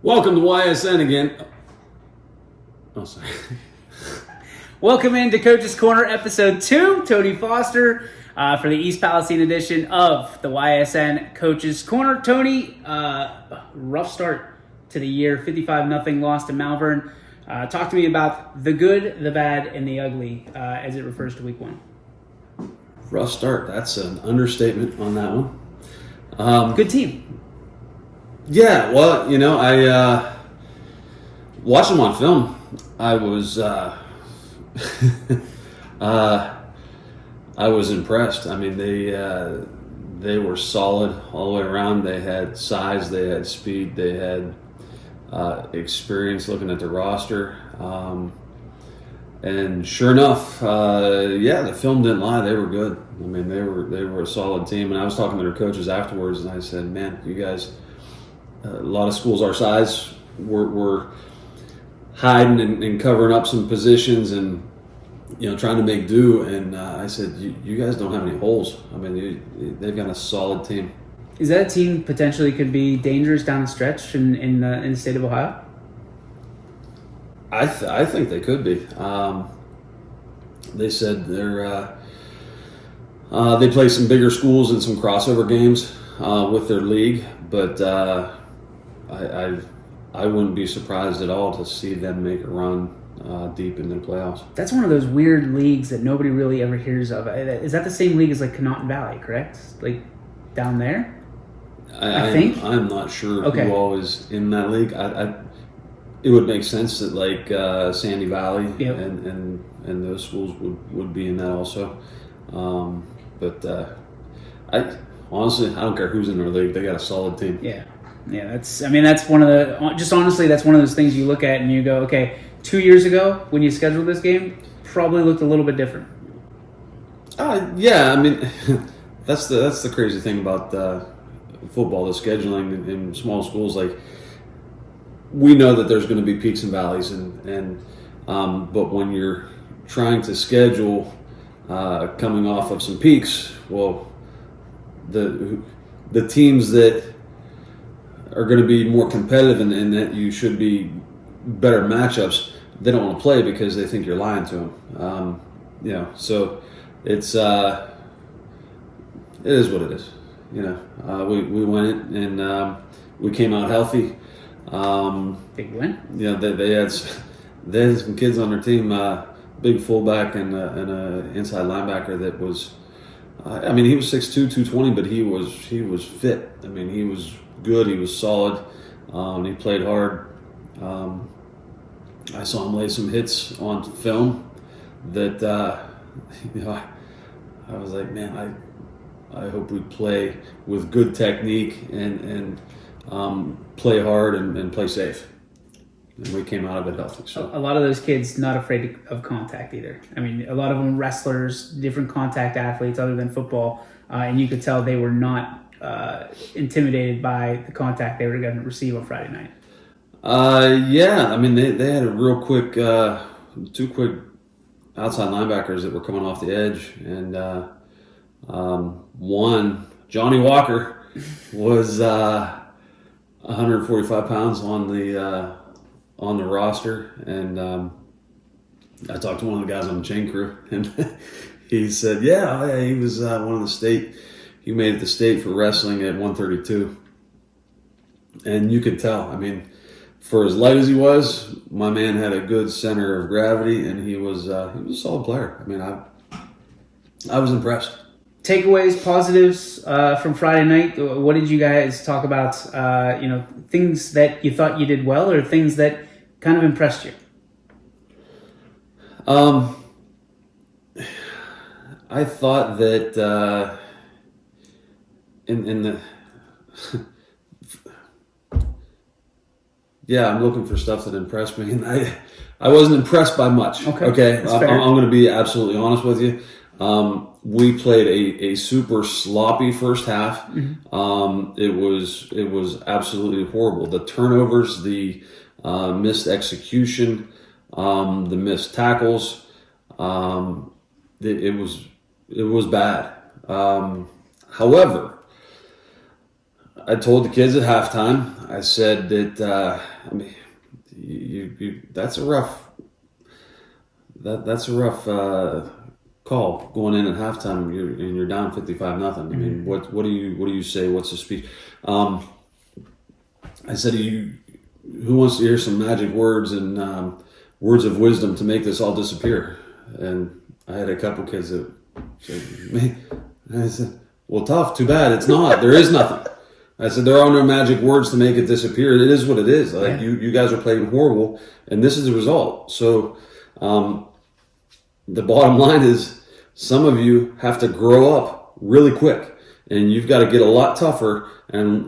Welcome to YSN again. Oh, sorry. Welcome into Coach's Corner, Episode 2. Tony Foster for the East Palestine edition of the YSN Coach's Corner. Tony, rough start to the year, 55-0 loss to Malvern. Talk to me about the good, the bad, and the ugly as it refers to Week 1. Rough start. That's an understatement on that one. Good team. Yeah, well, I watched them on film. I was I was impressed. I mean, they were solid all the way around. They had size, they had speed, they had experience looking at the roster. And sure enough, the film didn't lie. They were good. I mean, they were a solid team. And I was talking to their coaches afterwards, and I said, "Man, you guys." A lot of schools our size were hiding and covering up some positions and trying to make do. And I said, "You guys don't have any holes. I mean, they've got a solid team." Is that a team potentially could be dangerous down the stretch in the state of Ohio? I think they could be. They said they play some bigger schools and some crossover games with their league, but. I wouldn't be surprised at all to see them make a run deep into the playoffs. That's one of those weird leagues that nobody really ever hears of. Is that the same league as like Connaughton Valley, correct? Like down there? I think. I'm not sure Okay. who all is in that league. It would make sense that like Sandy Valley Yep. and those schools would be in that also. I honestly, I don't care who's in their league. They got a solid team. Yeah, that's one of the, just honestly, that's one of those things you look at and you go, okay, 2 years ago when you scheduled this game, probably looked a little bit different. Yeah, I mean, that's the crazy thing about football, the scheduling in small schools. Like, we know that there's going to be peaks and valleys, but when you're trying to schedule coming off of some peaks, well, the teams that are going to be more competitive and that you should be better matchups, they don't want to play because they think you're lying to them. So it is what it is. We went and we came out healthy. Big win. They had some kids on their team, big fullback and a inside linebacker that was. He was 6'2", 220, but he was fit. I mean, he was good. He was solid. He played hard. I saw him lay some hits on film that I was like, man, I hope we play with good technique and play hard and play safe. And we came out of it healthy. So A lot of those kids not afraid of contact either. I mean, a lot of them wrestlers, different contact athletes other than football, and you could tell they were not intimidated by the contact they were going to receive on Friday night. They had a real quick, 2 quick outside linebackers that were coming off the edge, and one, Johnny Walker, was 145 pounds on the roster, and I talked to one of the guys on the chain crew, and he said, he was one of the state. He made it to state for wrestling at 132, and you could tell. I mean, for as light as he was, my man had a good center of gravity, and he was a solid player. I mean, I was impressed. Takeaways, positives from Friday night. What did you guys talk about? Things that you thought you did well, or things that kind of impressed you? I thought that in the I'm looking for stuff that impressed me, and I wasn't impressed by much. Okay, I'm going to be absolutely honest with you. We played a super sloppy first half. Mm-hmm. It was absolutely horrible. The turnovers, the missed execution, the missed tackles. It was bad. However, I told the kids at halftime, I said that, I mean, that's a rough call going in at halftime and you're down 55-0. I mean, what do you say? What's the speech? I said, who wants to hear some magic words and words of wisdom to make this all disappear? And I had a couple kids that said, me. And I said, well, tough, too bad. It's not. There is nothing. I said, there are no magic words to make it disappear. It is what it is. Like, you guys are playing horrible, and this is the result. So the bottom line is some of you have to grow up really quick, and you've got to get a lot tougher and,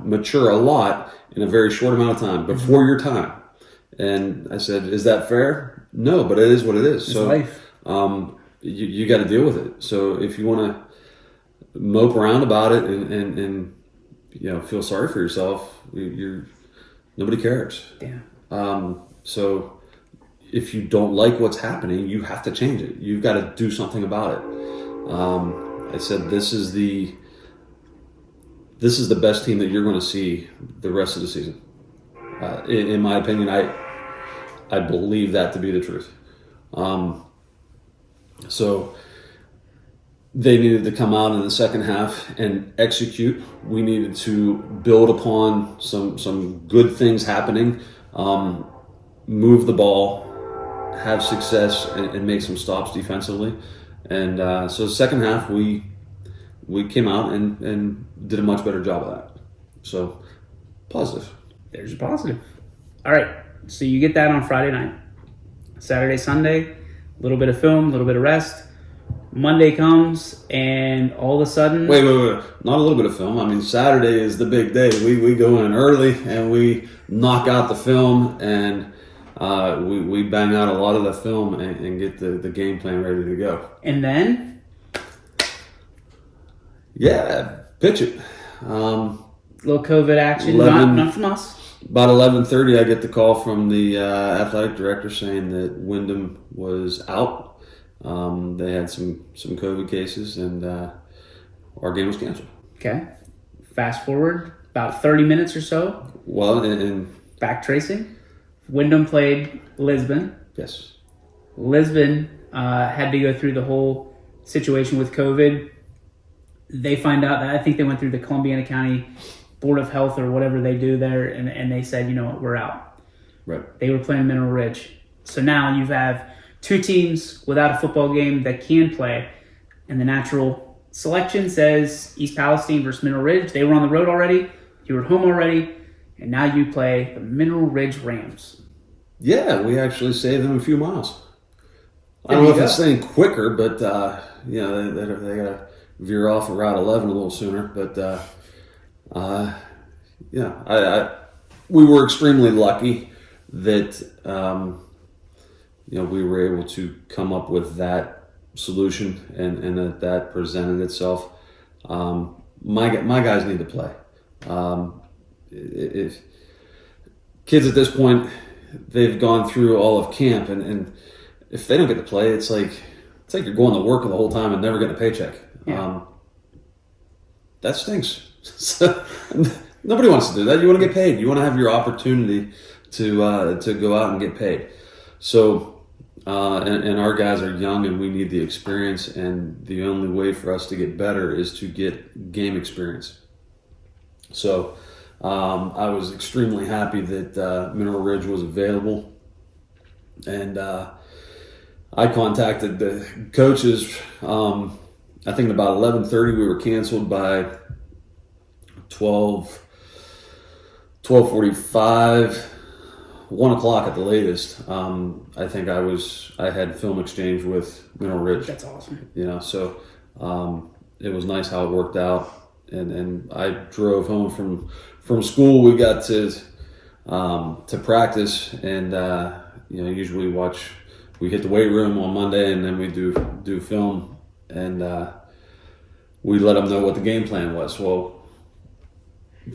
mature a lot in a very short amount of time before your time. And I said, is that fair? No, but it is what it is. It's so life. You got to deal with it. So if you want to mope around about it and feel sorry for yourself, nobody cares. Yeah. So if you don't like what's happening, you have to change it. You've got to do something about it. I said, this is the best team that you're going to see the rest of the season. In my opinion, I believe that to be the truth. So they needed to come out in the second half and execute. We needed to build upon some good things happening, move the ball, have success, and make some stops defensively. And so the second half, we came out and did a much better job of that. So positive. There's your positive. All right. So you get that on Friday night. Saturday, Sunday, a little bit of film, a little bit of rest. Monday comes, and all of a sudden... Wait. Not a little bit of film. I mean, Saturday is the big day. We go in early, and we knock out the film, and we bang out a lot of the film and get the game plan ready to go. And then? Yeah, pitch it. Little COVID action, not from us. About 11:30, I get the call from the athletic director saying that Windham was out. They had some COVID cases, and our game was canceled. Okay. Fast forward about 30 minutes or so. Well, and back tracing. Windham played Lisbon. Yes. Lisbon had to go through the whole situation with COVID. They find out that I think they went through the Columbiana County Board of Health or whatever they do there, and they said, you know what, we're out. Right. They were playing Mineral Ridge. So now you have two teams without a football game that can play, and the natural selection says East Palestine versus Mineral Ridge. They were on the road already. You were home already, and now you play the Mineral Ridge Rams. Yeah, we actually saved them a few miles. I don't know if it's saying quicker, but they got to veer off of Route 11 a little sooner. But we were extremely lucky that we were able to come up with that solution and that presented itself. My guys need to play. If kids at this point, they've gone through all of camp, and if they don't get to play, it's like you're going to work the whole time and never getting a paycheck. Yeah. That stinks. So, nobody wants to do that. You want to get paid. You want to have your opportunity to go out and get paid. So, and our guys are young, and we need the experience. And the only way for us to get better is to get game experience. So, I was extremely happy that Mineral Ridge was available, and I contacted the coaches. I think at about 11:30 we were canceled. By 12:45, 1 o'clock at the latest. I think I had film exchange with Mineral Ridge. That's awesome. So it was nice how it worked out, and I drove home from school. We got to practice, and usually we hit the weight room on Monday, and then we do film, and we let them know what the game plan was. Well,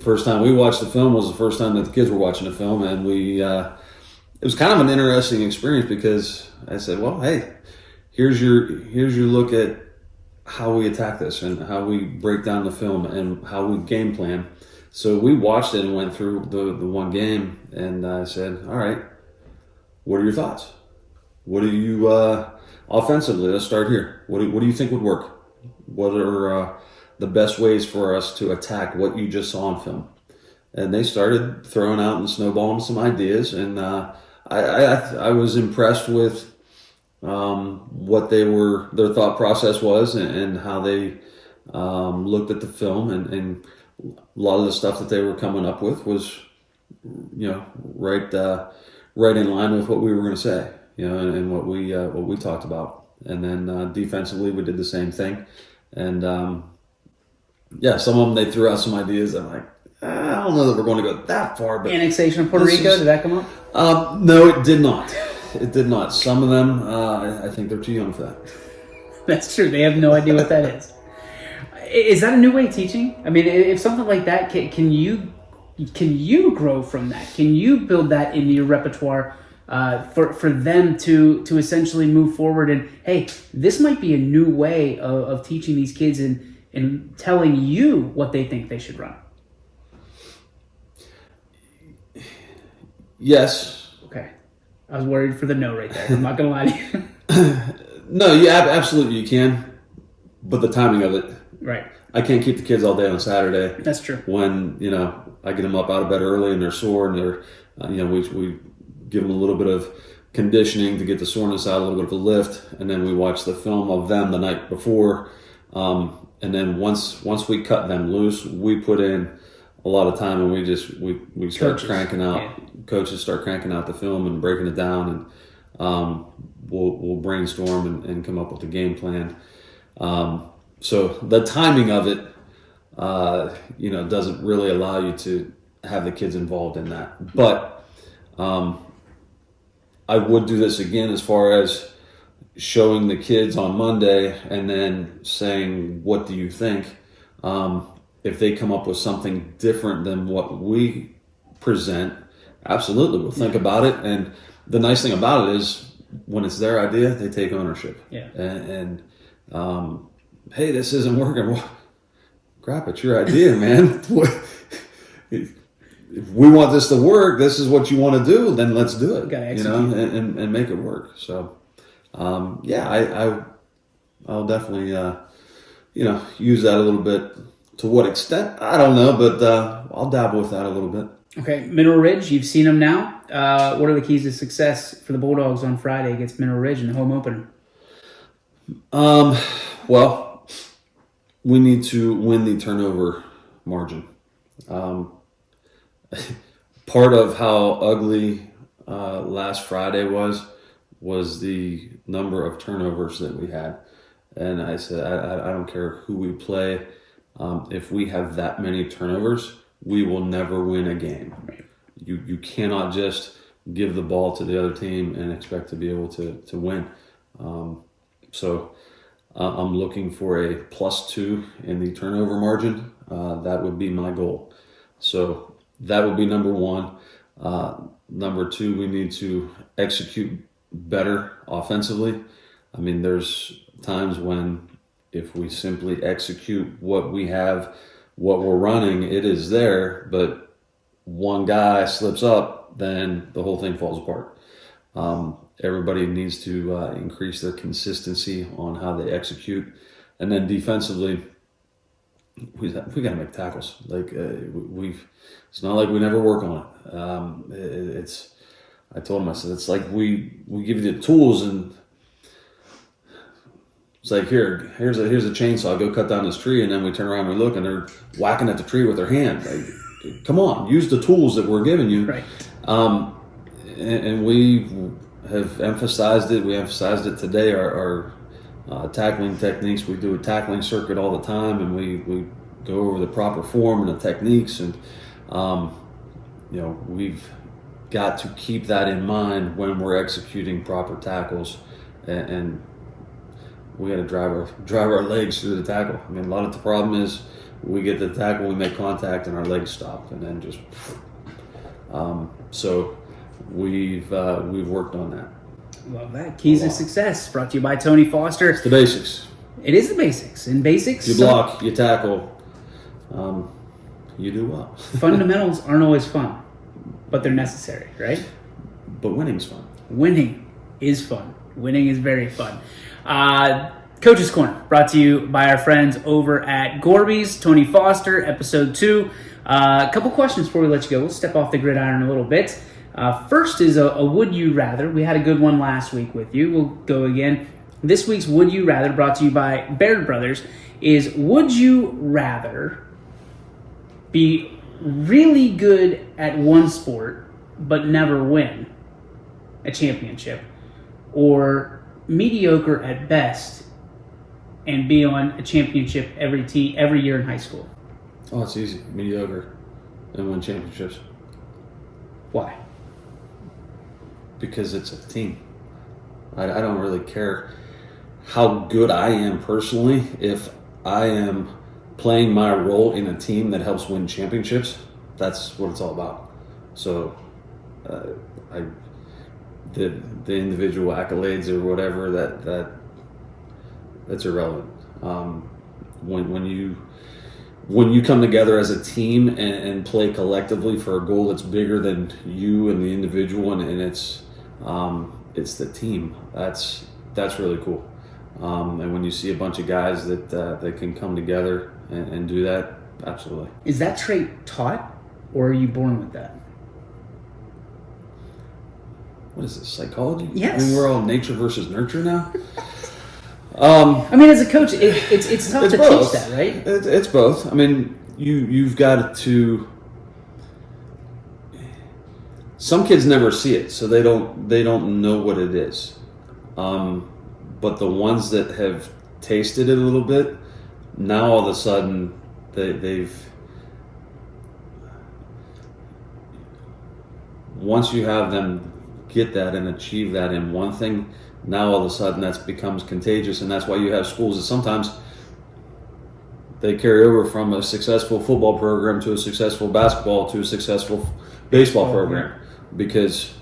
first time we watched the film was the first time that the kids were watching the film, and it was kind of an interesting experience because I said, well, hey, here's your look at how we attack this and how we break down the film and how we game plan. So we watched it and went through the one game, and I said, all right, what are your thoughts? What do you, offensively, let's start here. What do you think would work? What are the best ways for us to attack what you just saw on film? And they started throwing out and snowballing some ideas, and I was impressed with what their thought process was, and how they looked at the film, and a lot of the stuff that they were coming up with was, right in line with what we were going to say, and what we talked about. And then defensively, we did the same thing, and some of them they threw out some ideas. I'm like, I don't know that we're going to go that far. But annexation of Puerto Rico, did that come up? No, it did not. It did not. Some of them, I think they're too young for that. That's true. They have no idea what that is. Is that a new way of teaching? I mean, if something like that, can you grow from that? Can you build that into your repertoire for them to essentially move forward? And hey, this might be a new way of teaching these kids and telling you what they think they should run. Yes. Okay. I was worried for the no right there. I'm not going to lie to you. No, yeah, absolutely you can. But the timing of it. Right. I can't keep the kids all day on Saturday. That's true. When, I get them up out of bed early and they're sore, and they're, we give them a little bit of conditioning to get the soreness out, a little bit of a lift, and then we watch the film of them the night before. And then once we cut them loose, we put in a lot of time, and we start cranking out. Yeah. Coaches start cranking out the film and breaking it down, and we'll brainstorm and come up with a game plan. So the timing of it, doesn't really allow you to have the kids involved in that. But I would do this again as far as showing the kids on Monday and then saying, what do you think? If they come up with something different than what we present, absolutely, we'll think about it. And the nice thing about it is when it's their idea, they take ownership. Yeah. And hey, this isn't working. Well, crap, it's your idea, man. If we want this to work, this is what you want to do, then let's do it. And make it work. So, I'll definitely, use that a little bit. To what extent, I don't know, but I'll dabble with that a little bit. Okay, Mineral Ridge, you've seen them now. What are the keys to success for the Bulldogs on Friday against Mineral Ridge in the home opener? Well, we need to win the turnover margin. Part of how ugly last Friday was the number of turnovers that we had. And I said, I don't care who we play. If we have that many turnovers, we will never win a game. You cannot just give the ball to the other team and expect to be able to win. So I'm looking for a +2 in the turnover margin. That would be my goal. So that would be number one. Number two, we need to execute better offensively. I mean, there's times when if we simply execute what we have, what we're running, it is there, but one guy slips up, then the whole thing falls apart. Everybody needs to increase their consistency on how they execute. And then defensively, we got to make tackles. Like it's not like we never work on it. I told him, I said, it's like we give you the tools, and it's like, here's a chainsaw, go cut down this tree, and then we turn around and we look, and they're whacking at the tree with their hand. Like, come on, use the tools that we're giving you. Right. And we have emphasized it. We emphasized it today. Our tackling techniques. We do a tackling circuit all the time, and we go over the proper form and the techniques, and we've got to keep that in mind when we're executing proper tackles, and we got to drive our legs through the tackle. I mean, a lot of the problem is we get the tackle, we make contact, and our legs stop, and then just. So we've worked on that. Love that. Keys to success brought to you by Tony Foster. It's the basics. It is the basics. In basics, You block, you tackle, you do well. fundamentals aren't always fun, but they're necessary, right? But winning's fun. Winning is fun. Winning is very fun. Coach's Corner, brought to you by our friends over at Gorby's. Tony Foster, episode 2. A couple questions before we let you go. We'll step off the gridiron a little bit. First is a would you rather. We had a good one last week with you. We'll go again. This week's would you rather, brought to you by Baird Brothers, is would you rather be really good at one sport but never win a championship, or mediocre at best and be on a championship every year in high school? Oh, it's easy. Mediocre and win championships. Why? Because it's a team. I don't really care how good I am personally. If I am playing my role in a team that helps win championships, that's what it's all about. So the individual accolades or whatever, that's irrelevant. When you come together as a team and play collectively for a goal that's bigger than you and the individual, and it's the team, that's really cool. And when you see a bunch of guys that can come together and do that, absolutely. Is that trait taught, or are you born with that? What is this, psychology? Yes. I mean, we're all nature versus nurture now. I mean, as a coach, it's tough to both. teach that, right? It's both. I mean, you've got to. Some kids never see it, so they don't know what it is. But the ones that have tasted it a little bit, now all of a sudden they've. Once you have them get that and achieve that in one thing, now all of a sudden that becomes contagious, and that's why you have schools that sometimes they carry over from a successful football program to a successful basketball to a successful baseball program, because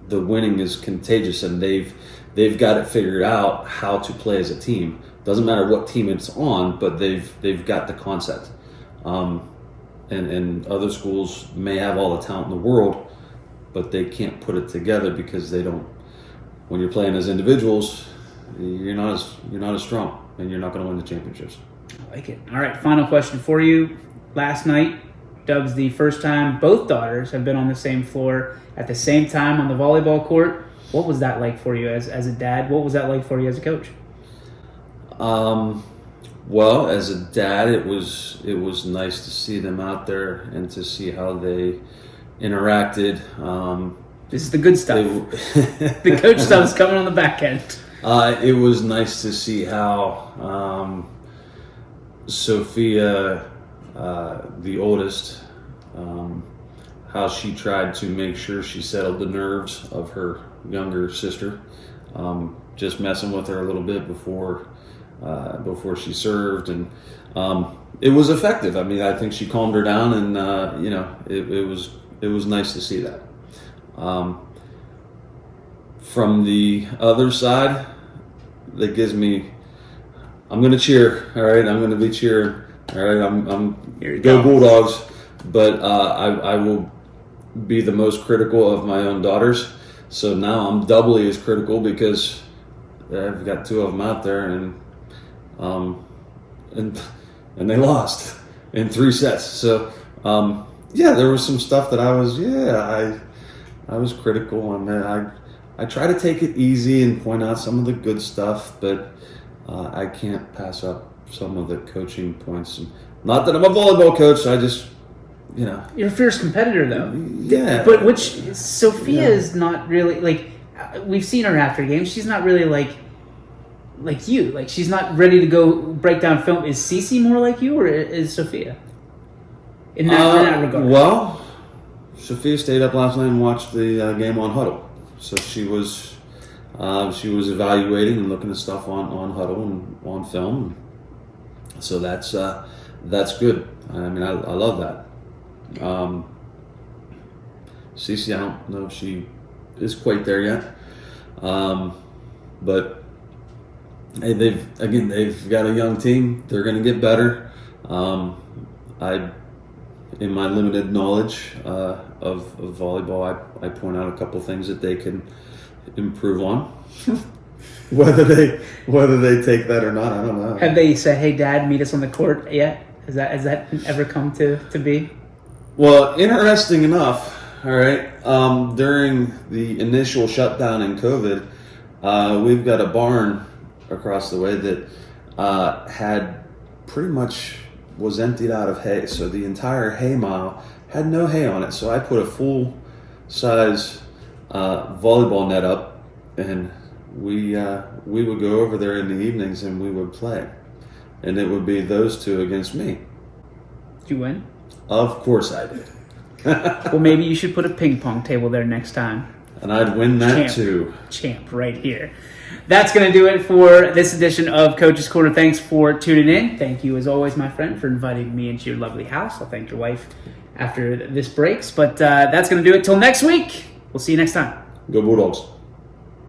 the winning is contagious and they've got it figured out how to play as a team. Doesn't matter what team it's on, but they've got the concept. And other schools may have all the talent in the world, but they can't put it together because they don't. When you're playing as individuals, you're not as strong, and you're not going to win the championships. I like it. All right, final question for you. Last night, Dub's the first time both daughters have been on the same floor at the same time on the volleyball court. What was that like for you as a dad? What was that like for you as a coach? Well, as a dad, it was nice to see them out there and to see how they interacted. This is the good stuff. The coach stuff is coming on the back end. It was nice to see how Sophia, the oldest, how she tried to make sure she settled the nerves of her younger sister, just messing with her a little bit before she served, and it was effective. I mean, I think she calmed her down, and it was nice to see that. From the other side, that gives me. I'm going to cheer. All right, I'm going to be cheering. All right, I'm go Bulldogs, but I will be the most critical of my own daughters. So now I'm doubly as critical because I've got two of them out there, and they lost in 3 sets. So there was some stuff that I was critical on that. I try to take it easy and point out some of the good stuff, but I can't pass up some of the coaching points. Not that I'm a volleyball coach, I just, You're a fierce competitor, though. Yeah. But Sophia is not really, like, we've seen her after games. She's not really like you. Like, she's not ready to go break down film. Is Cece more like you, or is Sophia? In that regard. Well, Sophia stayed up last night and watched the game on Huddle. So she was evaluating and looking at stuff on Huddle and on film. So that's good. I mean, I love that. Cece, I don't know if she is quite there yet, but Hey, they've got a young team. They're going to get better. In my limited knowledge of volleyball, I point out a couple things that they can improve on. whether they take that or not, I don't know. Have they said, "Hey, Dad, meet us on the court"? Yet? Has that ever come to be? Well, interesting enough, all right. During the initial shutdown in COVID, we've got a barn across the way that had pretty much was emptied out of hay. So the entire hay mile had no hay on it. So I put a full size volleyball net up, and we would go over there in the evenings and we would play, and it would be those two against me. Did you win? Of course I did. Well, maybe you should put a ping pong table there next time. And I'd win that too. Champ right here. That's going to do it for this edition of Coach's Corner. Thanks for tuning in. Thank you, as always, my friend, for inviting me into your lovely house. I'll thank your wife after this breaks. But that's going to do it till next week. We'll see you next time. Go Bulldogs.